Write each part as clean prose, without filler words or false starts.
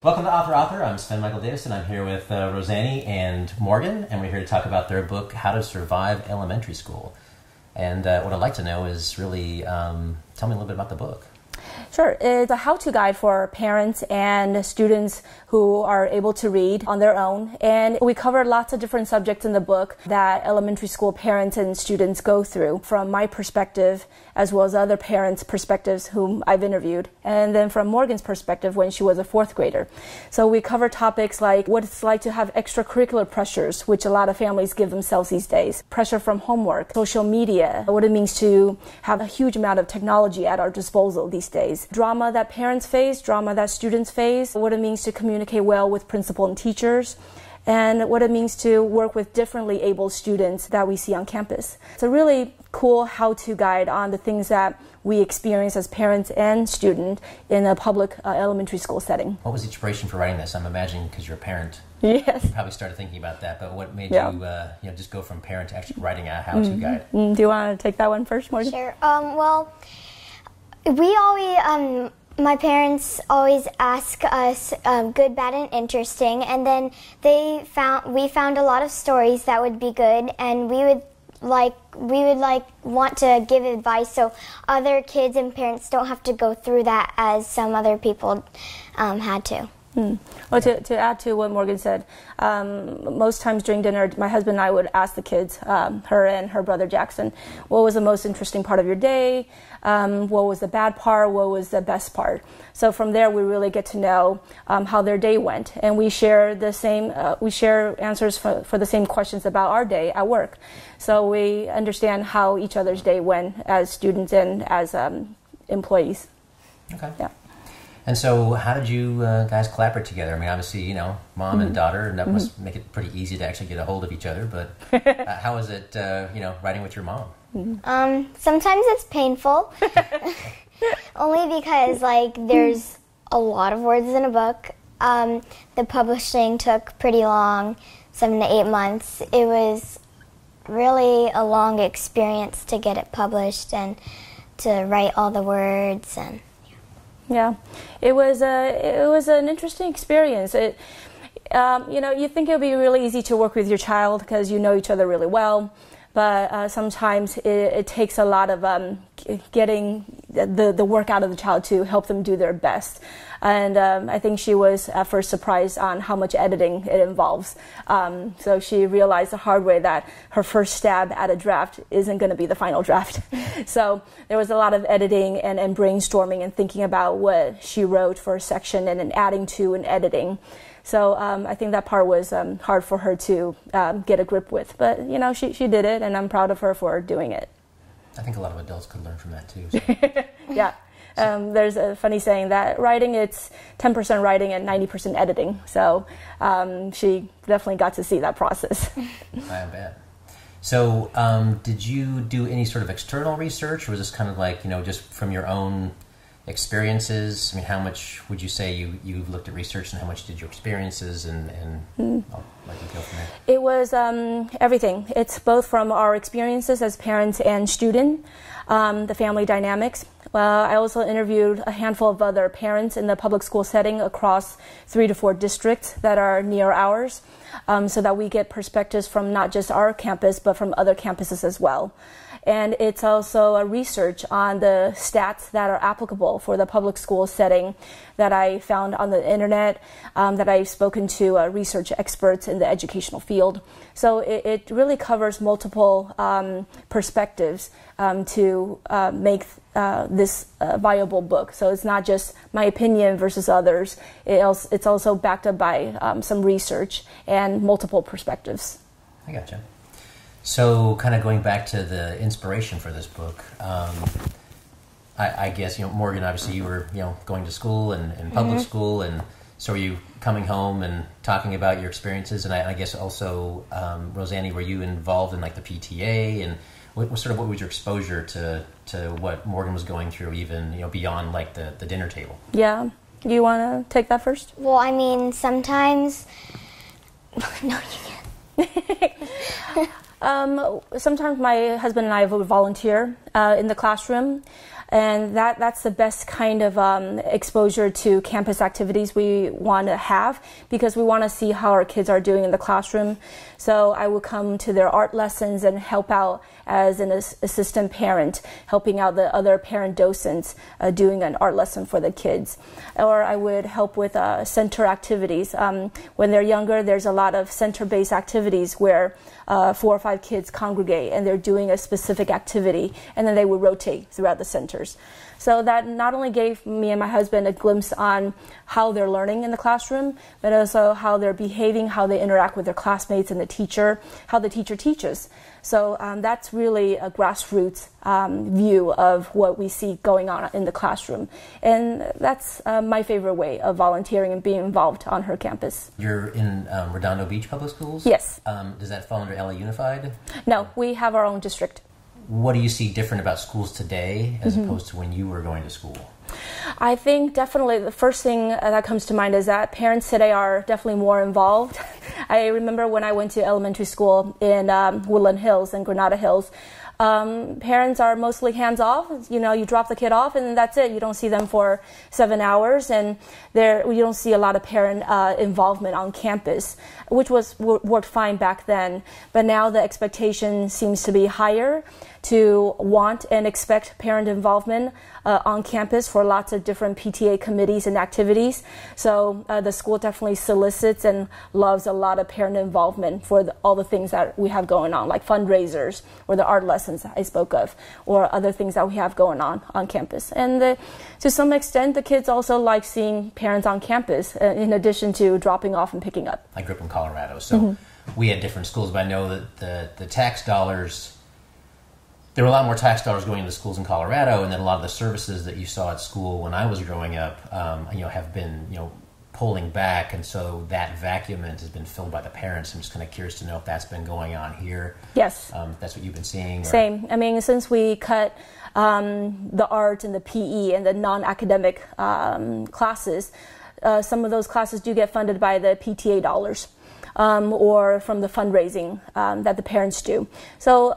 Welcome to Author. I'm Sven Michael Davis, and I'm here with Roseanney and Morgan, and we're here to talk about their book, How to Survive Elementary School. And what I'd like to know is really, tell me a little bit about the book. Sure. It's a how-to guide for parents and students who are able to read on their own. And we cover lots of different subjects in the book that elementary school parents and students go through, from my perspective as well as other parents' perspectives whom I've interviewed, and then from Morgan's perspective when she was a fourth grader. So we cover topics like what it's like to have extracurricular pressures, which a lot of families give themselves these days, pressure from homework, social media, what it means to have a huge amount of technology at our disposal these days, drama that parents face, drama that students face, what it means to communicate well with principal and teachers, and what it means to work with differently abled students that we see on campus. It's a really cool how-to guide on the things that we experience as parents and students in a public elementary school setting. What was the inspiration for writing this? I'm imagining because you're a parent. Yes. You probably started thinking about that, but what made you just go from parent to actually writing a how-to guide? Do you want to take that one first, Morgan? Sure. We always, my parents always ask us good, bad, and interesting, and then we found a lot of stories that would be good, and we would want to give advice so other kids and parents don't have to go through that as some other people had to. Well, to add to what Morgan said, most times during dinner, my husband and I would ask the kids, her and her brother Jackson, what was the most interesting part of your day? What was the bad part? What was the best part? So from there, we really get to know how their day went, and we share the same. We share answers for the same questions about our day at work. So we understand how each other's day went as students and as employees. Okay. Yeah. And so how did you guys collaborate together? I mean, obviously, mom and daughter, and that must make it pretty easy to actually get a hold of each other, but how is it, writing with your mom? Sometimes it's painful, only because, there's a lot of words in a book. The publishing took pretty long, 7 to 8 months. It was really a long experience to get it published and to write all the words and... Yeah, it was an interesting experience. You think it would be really easy to work with your child because you know each other really well, but sometimes it takes a lot of getting the work out of the child to help them do their best. And I think she was at first surprised on how much editing it involves. So she realized the hard way that her first stab at a draft isn't going to be the final draft. So there was a lot of editing and brainstorming and thinking about what she wrote for a section and then adding to and editing. So I think that part was hard for her to get a grip with. But, she did it, and I'm proud of her for doing it. I think a lot of adults could learn from that, too. So. Yeah. There's a funny saying that writing, it's 10% writing and 90% editing. So she definitely got to see that process. I bet. So did you do any sort of external research, or was this kind of like, just from your own experiences? I mean, how much would you say you looked at research, and how much did your experiences, and I'll let you go from there. It was everything. It's both from our experiences as parents and student, the family dynamics. Well, I also interviewed a handful of other parents in the public school setting across 3 to 4 districts that are near ours, so that we get perspectives from not just our campus, but from other campuses as well. And it's also a research on the stats that are applicable for the public school setting that I found on the internet, that I've spoken to research experts in the educational field. So it really covers multiple perspectives to make this viable book. So it's not just my opinion versus others. It's also backed up by some research and multiple perspectives. I gotcha. So kind of going back to the inspiration for this book, I guess, Morgan, obviously you were, going to school and public school, and so were you coming home and talking about your experiences? And I guess also, Roseanney, were you involved in like the PTA, and what was your exposure to what Morgan was going through, even, beyond like the dinner table? Yeah. Do you want to take that first? Well, I mean, sometimes... No, you can't. Sometimes my husband and I would volunteer in the classroom, And that's the best kind of exposure to campus activities we want to have, because we want to see how our kids are doing in the classroom. So I would come to their art lessons and help out as an assistant parent, helping out the other parent docents doing an art lesson for the kids. Or I would help with center activities. When they're younger, there's a lot of center-based activities where 4 or 5 kids congregate and they're doing a specific activity, and then they would rotate throughout the centers. So that not only gave me and my husband a glimpse on how they're learning in the classroom, but also how they're behaving, how they interact with their classmates and the teacher, how the teacher teaches. So that's really a grassroots view of what we see going on in the classroom. And that's my favorite way of volunteering and being involved on her campus. You're in Redondo Beach Public Schools? Yes. Does that fall under LA Unified? No, we have our own district. What do you see different about schools today as opposed to when you were going to school? I think definitely the first thing that comes to mind is that parents today are definitely more involved. I remember when I went to elementary school in Woodland Hills and Granada Hills, parents are mostly hands-off. You know, you drop the kid off and that's it. You don't see them for 7 hours, and you don't see a lot of parent involvement on campus, which worked fine back then. But now the expectation seems to be higher to want and expect parent involvement on campus for lots of different PTA committees and activities. So the school definitely solicits and loves a lot of parent involvement for all the things that we have going on, like fundraisers or the art lessons I spoke of, or other things that we have going on campus. And to some extent, the kids also like seeing parents on campus in addition to dropping off and picking up. I grew up in Colorado, so we had different schools, but I know that the tax dollars, there were a lot more tax dollars going into schools in Colorado, and then a lot of the services that you saw at school when I was growing up, have been, pulling back, and so that vacuum has been filled by the parents. I'm just kind of curious to know if that's been going on here. Yes. That's what you've been seeing? Or? Same. I mean, since we cut the art and the PE and the non-academic classes, some of those classes do get funded by the PTA dollars. Or from the fundraising that the parents do. So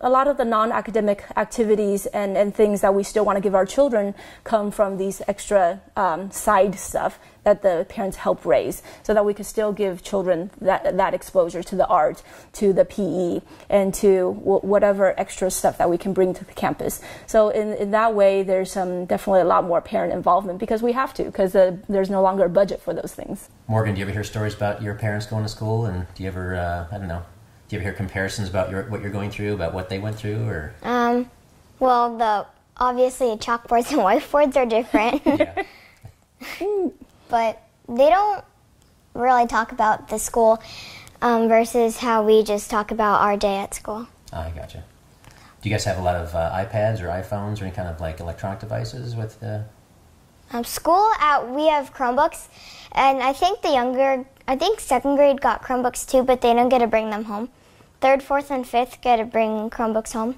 a lot of the non-academic activities and things that we still want to give our children come from these extra side stuff that the parents help raise, so that we could still give children that exposure to the art, to the PE, and to whatever extra stuff that we can bring to the campus. So in that way, there's definitely a lot more parent involvement, because we have to, because there's no longer a budget for those things. Morgan, do you ever hear stories about your parents going to school, and do you ever, do you ever hear comparisons about what you're going through, about what they went through, or? Well, obviously chalkboards and whiteboards are different. Yeah. But they don't really talk about the school versus how we just talk about our day at school. Oh, I gotcha. Do you guys have a lot of iPads or iPhones or any kind of like electronic devices with the... School, we have Chromebooks, and I think second grade got Chromebooks too, but they don't get to bring them home. 3rd, 4th, and 5th get to bring Chromebooks home.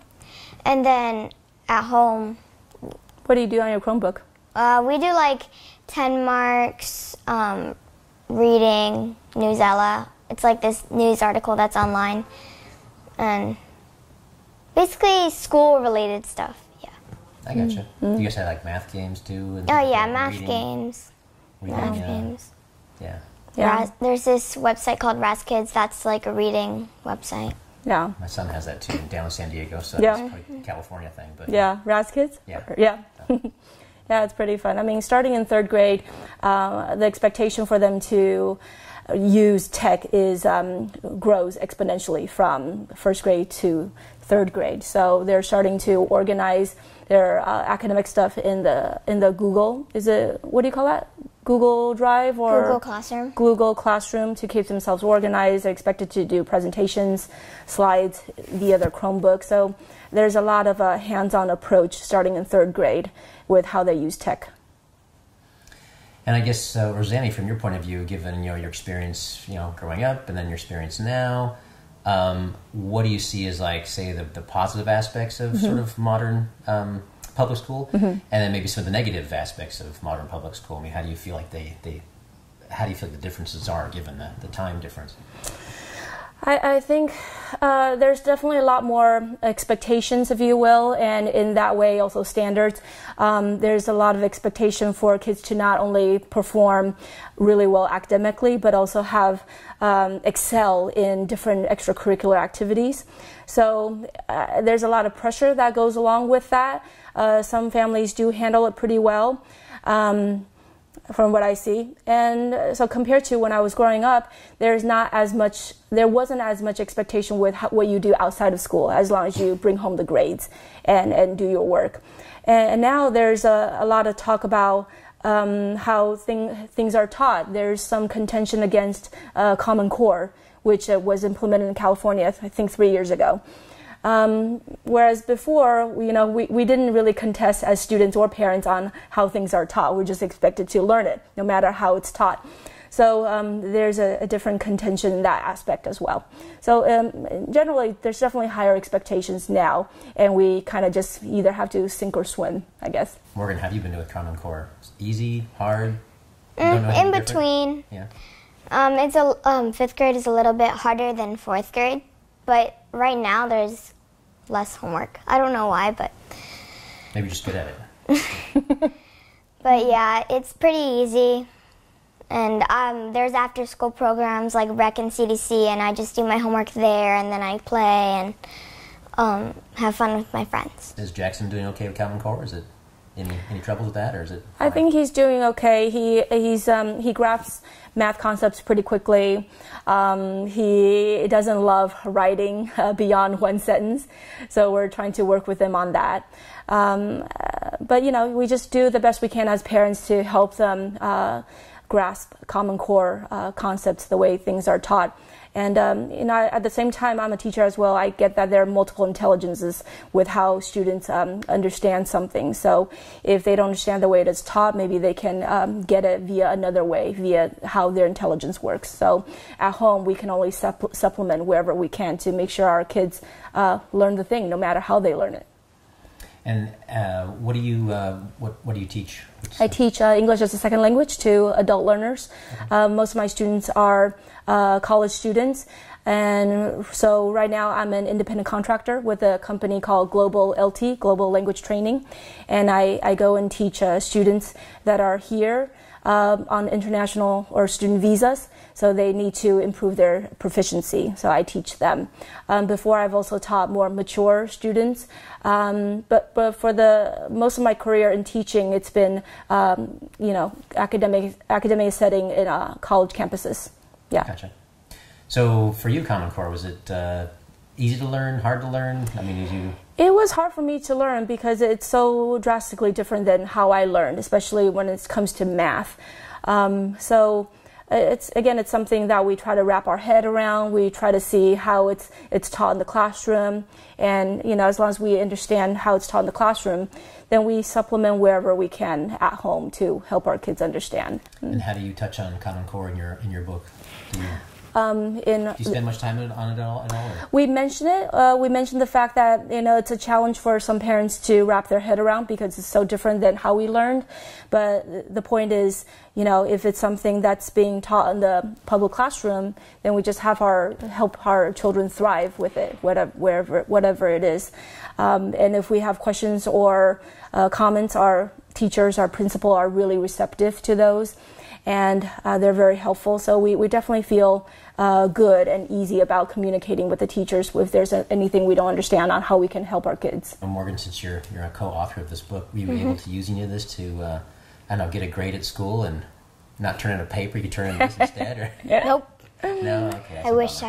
And then at home... What do you do on your Chromebook? We do like 10 marks, reading, Newsella. It's like this news article that's online. And basically school-related stuff, yeah. I gotcha. Do you guys have like math games too? And oh yeah, math games. Reading, games. Yeah. Yeah. There's this website called Raz Kids that's like a reading website. Yeah. My son has that too, down in San Diego, so Yeah. it's probably a California thing. But Yeah, Raz Kids? Yeah. Yeah. Yeah, it's pretty fun. I mean, starting in 3rd grade, the expectation for them to use tech grows exponentially from 1st grade to 3rd grade. So they're starting to organize their academic stuff in the Google. What do you call that? Google Drive or Google Classroom. Google Classroom, to keep themselves organized. They're expected to do presentations, slides via their Chromebook. So there's a lot of a hands-on approach starting in 3rd grade with how they use tech. And I guess, Roseanney, from your point of view, given your experience, growing up and then your experience now, what do you see as like, say, the positive aspects of sort of modern public school, and then maybe some of the negative aspects of modern public school? I mean, how do you feel like how do you feel like the differences are given the time difference? I think there's definitely a lot more expectations, if you will, and in that way also standards. There's a lot of expectation for kids to not only perform really well academically, but also have excel in different extracurricular activities. So there's a lot of pressure that goes along with that. Some families do handle it pretty well. From what I see. And so compared to when I was growing up, there wasn't as much expectation with what you do outside of school, as long as you bring home the grades and do your work. And now there's a lot of talk about how things are taught. There's some contention against Common Core, which was implemented in California, I think 3 years ago. Whereas before, we didn't really contest as students or parents on how things are taught. We're just expected to learn it, no matter how it's taught. So there's a different contention in that aspect as well. So generally, there's definitely higher expectations now, and we kind of just either have to sink or swim, I guess. Morgan, how have you been with Common Core? Easy, hard? In between. Yeah. Fifth grade is a little bit harder than fourth grade, but right now there's less homework. I don't know why, but maybe you're just good at it. But yeah, it's pretty easy. And there's after-school programs like rec and CDC, and I just do my homework there, and then I play and have fun with my friends. Is Jackson doing okay with Common Core? Is it any trouble with that, or is it fine? I think he's doing okay. He grasps math concepts pretty quickly. He doesn't love writing beyond one sentence, so we're trying to work with him on that. But we just do the best we can as parents to help them grasp Common Core concepts the way things are taught. And at the same time, I'm a teacher as well. I get that there are multiple intelligences with how students understand something. So if they don't understand the way it is taught, maybe they can get it via another way, via how their intelligence works. So at home, we can only supplement wherever we can to make sure our kids learn the thing, no matter how they learn it. And what do you teach? I teach English as a second language to adult learners. Okay. Most of my students are college students, and so right now I'm an independent contractor with a company called Global LT, Global Language Training, and I go and teach students that are here on international or student visas, so they need to improve their proficiency, so I teach them. Before, I've also taught more mature students, but for the most of my career in teaching, it's been academic setting in college campuses. Yeah. Gotcha. So for you, Common Core, was it easy to learn, hard to learn? I mean, It was hard for me to learn because it's so drastically different than how I learned, especially when it comes to math. So it's something that we try to wrap our head around. We try to see how it's taught in the classroom, and as long as we understand how it's taught in the classroom, then we supplement wherever we can at home to help our kids understand. And how do you touch on Common Core in your book? Do you spend much time on it at all? We mention it. We mention the fact that it's a challenge for some parents to wrap their head around because it's so different than how we learned. But the point is, if it's something that's being taught in the public classroom, then we just help our children thrive with it, whatever it is. And if we have questions or comments, our teachers, our principal are really receptive to those. And they're very helpful. So we definitely feel good and easy about communicating with the teachers if there's anything we don't understand on how we can help our kids. And Morgan, since you're a co-author of this book, were you able to use any of this to, get a grade at school and not turn in a paper? You could turn in this instead? Or? Nope. No? Okay. I wish.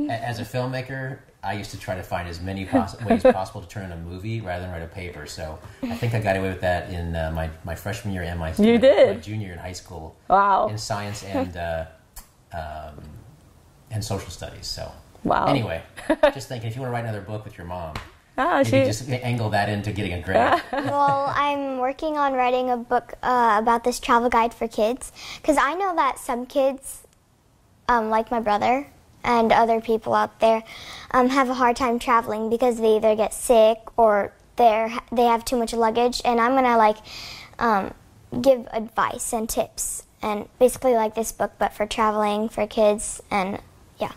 As a filmmaker, I used to try to find as many ways possible to turn in a movie rather than write a paper. So I think I got away with that in my freshman year and my junior year in high school. Wow. In science and social studies. So wow. Anyway, just thinking, if you want to write another book with your mom, she just angle that into getting a grade. Well, I'm working on writing a book about this travel guide for kids, because I know that some kids, like my brother and other people out there, have a hard time traveling because they either get sick or they have too much luggage. And I'm gonna give advice and tips, and basically like this book, but for traveling for kids. And yeah.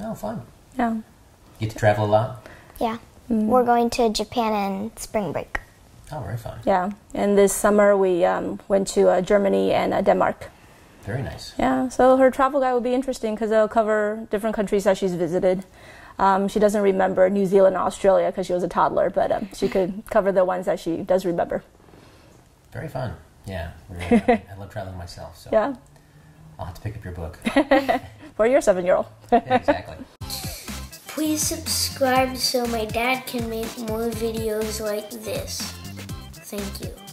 Oh, fun. Yeah. Get to travel a lot? Yeah. We're going to Japan in spring break. Oh, very fun. Yeah. And this summer we went to Germany and Denmark. Very nice. Yeah. So her travel guide will be interesting because it'll cover different countries that she's visited. She doesn't remember New Zealand and Australia because she was a toddler, but she could cover the ones that she does remember. Very fun. Yeah. I love traveling myself, so Yeah. I'll have to pick up your book. For your 7-year-old. Yeah, exactly. Please subscribe so my dad can make more videos like this. Thank you.